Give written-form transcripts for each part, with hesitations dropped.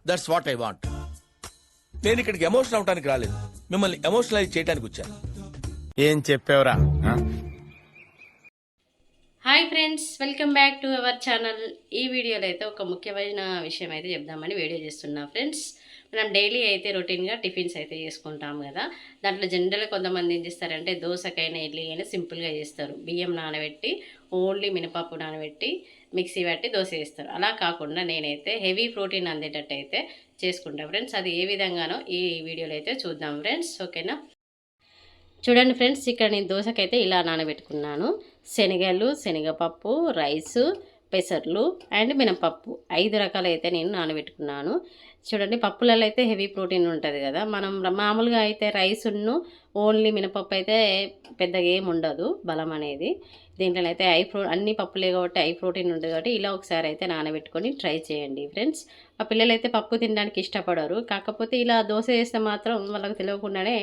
That's what I want. నేను ఇక్కడికి emotional అవడానికి రాలేదు, మిమ్మల్ని ఎమోషనలైజ్ చేయడానికి వచ్చాను. ఏం చెప్పావురా? Hi friends, welcome back to our channel. ఈ వీడియోలో అయితే ఒక ముఖ్యమైన విషయం అయితే చెప్దామని వీడియో చేస్తున్నా ఫ్రెండ్స్. మనం డైలీ అయితే రొటీన్గా టిఫిన్స్ అయితే చేసుకుంటాం కదా. దాంట్లో జనరల్గా కొంతమంది ఏం చేస్తారంటే దోసకైనా ఇడ్లీ అయినా సింపుల్గా చేస్తారు. బియ్యం నానబెట్టి ఓన్లీ మినపప్పు నానబెట్టి మిక్సీ పట్టి దోశ వేస్తారు. అలా కాకుండా నేనైతే హెవీ ప్రోటీన్ అందేటట్టు అయితే చేసుకుంటాను ఫ్రెండ్స్. అది ఏ విధంగానో ఈ వీడియోలో అయితే చూద్దాం ఫ్రెండ్స్, ఓకేనా? చూడండి ఫ్రెండ్స్, ఇక్కడ నేను దోశకైతే ఇలా నానబెట్టుకున్నాను. శనగలు, శనగపప్పు, రైసు, పెసర్లు అండ్ మినపప్పు 5 రకాలు అయితే నేను నానబెట్టుకున్నాను. చూడండి, పప్పులలో అయితే హెవీ ప్రోటీన్ ఉంటుంది కదా. మనం మామూలుగా అయితే రైసును ఓన్లీ మినపప్పు అయితే పెద్దగా ఏమి ఉండదు బలం అనేది. దీంట్లో అయితే అన్ని పప్పులే కాబట్టి హై ప్రోటీన్ ఉంటుంది కాబట్టి ఇలా ఒకసారి అయితే నానబెట్టుకొని ట్రై చేయండి ఫ్రెండ్స్. మా పిల్లలు అయితే పప్పు తినడానికి ఇష్టపడరు, కాకపోతే ఇలా దోశ వేస్తే మాత్రం వాళ్ళకి తెలియకుండానే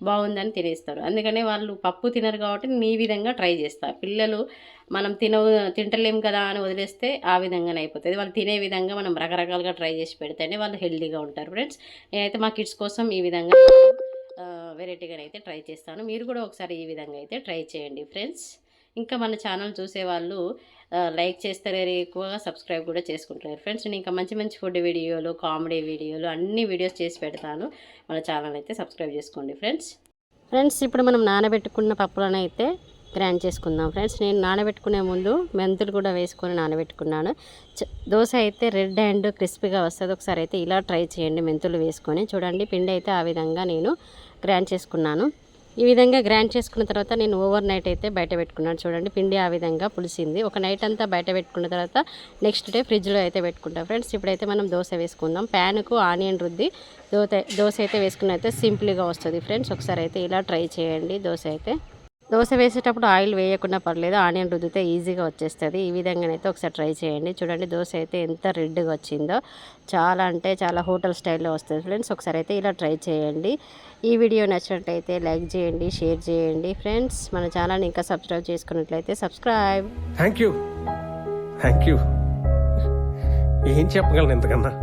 బాగుందని తినేస్తారు. అందుకనే వాళ్ళు పప్పు తినరు కాబట్టి నేను ఈ విధంగా ట్రై చేస్తాను. పిల్లలు మనం తింటలేం కదా అని వదిలేస్తే ఆ విధంగానే అయిపోతుంది. వాళ్ళు తినే విధంగా మనం రకరకాలుగా ట్రై చేసి పెడితేనే వాళ్ళు హెల్తీగా ఉంటారు ఫ్రెండ్స్. నేనైతే మా కిడ్స్ కోసం ఈ విధంగా వెరైటీగా అయితే ట్రై చేస్తాను. మీరు కూడా ఒకసారి ఈ విధంగా అయితే ట్రై చేయండి ఫ్రెండ్స్. ఇంకా మన ఛానల్ చూసేవాళ్ళు లైక్ చేస్తారు, ఎక్కువగా సబ్స్క్రైబ్ కూడా చేసుకుంటారు ఫ్రెండ్స్. నేను ఇంకా మంచి మంచి ఫుడ్ వీడియోలు, కామెడీ వీడియోలు అన్ని వీడియోస్ చేసి పెడతాను. మన ఛానల్ అయితే సబ్స్క్రైబ్ చేసుకోండి ఫ్రెండ్స్. ఇప్పుడు మనం నానబెట్టుకున్న పప్పులను అయితే గ్రైండ్ చేసుకుందాం ఫ్రెండ్స్. నేను నానబెట్టుకునే ముందు మెంతులు కూడా వేసుకొని నానబెట్టుకున్నాను. దోశ అయితే రెడ్ అండ్ క్రిస్పీగా వస్తుంది. ఒకసారి అయితే ఇలా ట్రై చేయండి మెంతులు వేసుకొని. చూడండి, పిండి అయితే ఆ విధంగా నేను గ్రైండ్ చేసుకున్నాను. ఈ విధంగా గ్రైండ్ చేసుకున్న తర్వాత నేను ఓవర్ నైట్ అయితే బయట పెట్టుకున్నాను. చూడండి, పిండి ఆ విధంగా పులిసింది. ఒక నైట్ అంతా బయట పెట్టుకున్న తర్వాత నెక్స్ట్ డే ఫ్రిడ్జ్లో అయితే పెట్టుకుంటాం ఫ్రెండ్స్. ఇప్పుడైతే మనం దోశ వేసుకుందాం. ప్యాన్కు ఆనియన్ రుద్ది దోశ అయితే వేసుకున్న అయితే సింపుల్గా వస్తుంది ఫ్రెండ్స్. ఒకసారి అయితే ఇలా ట్రై చేయండి. దోశ వేసేటప్పుడు ఆయిల్ వేయకుండా పర్లేదు, ఆనియన్ రుద్దితే ఈజీగా వచ్చేస్తుంది. ఈ విధంగానైతే ఒకసారి ట్రై చేయండి. చూడండి, దోశ అయితే ఎంత రెడ్గా వచ్చిందో, చాలా అంటే చాలా హోటల్ స్టైల్లో వస్తుంది ఫ్రెండ్స్. ఒకసారి అయితే ఇలా ట్రై చేయండి. ఈ వీడియో నచ్చినట్లయితే లైక్ చేయండి, షేర్ చేయండి ఫ్రెండ్స్. మన ఛానల్ని ఇంకా సబ్స్క్రైబ్ చేసుకున్నట్లయితే సబ్స్క్రైబ్. థ్యాంక్ యూ ఏం చెప్పగలను ఇంతకన్నా.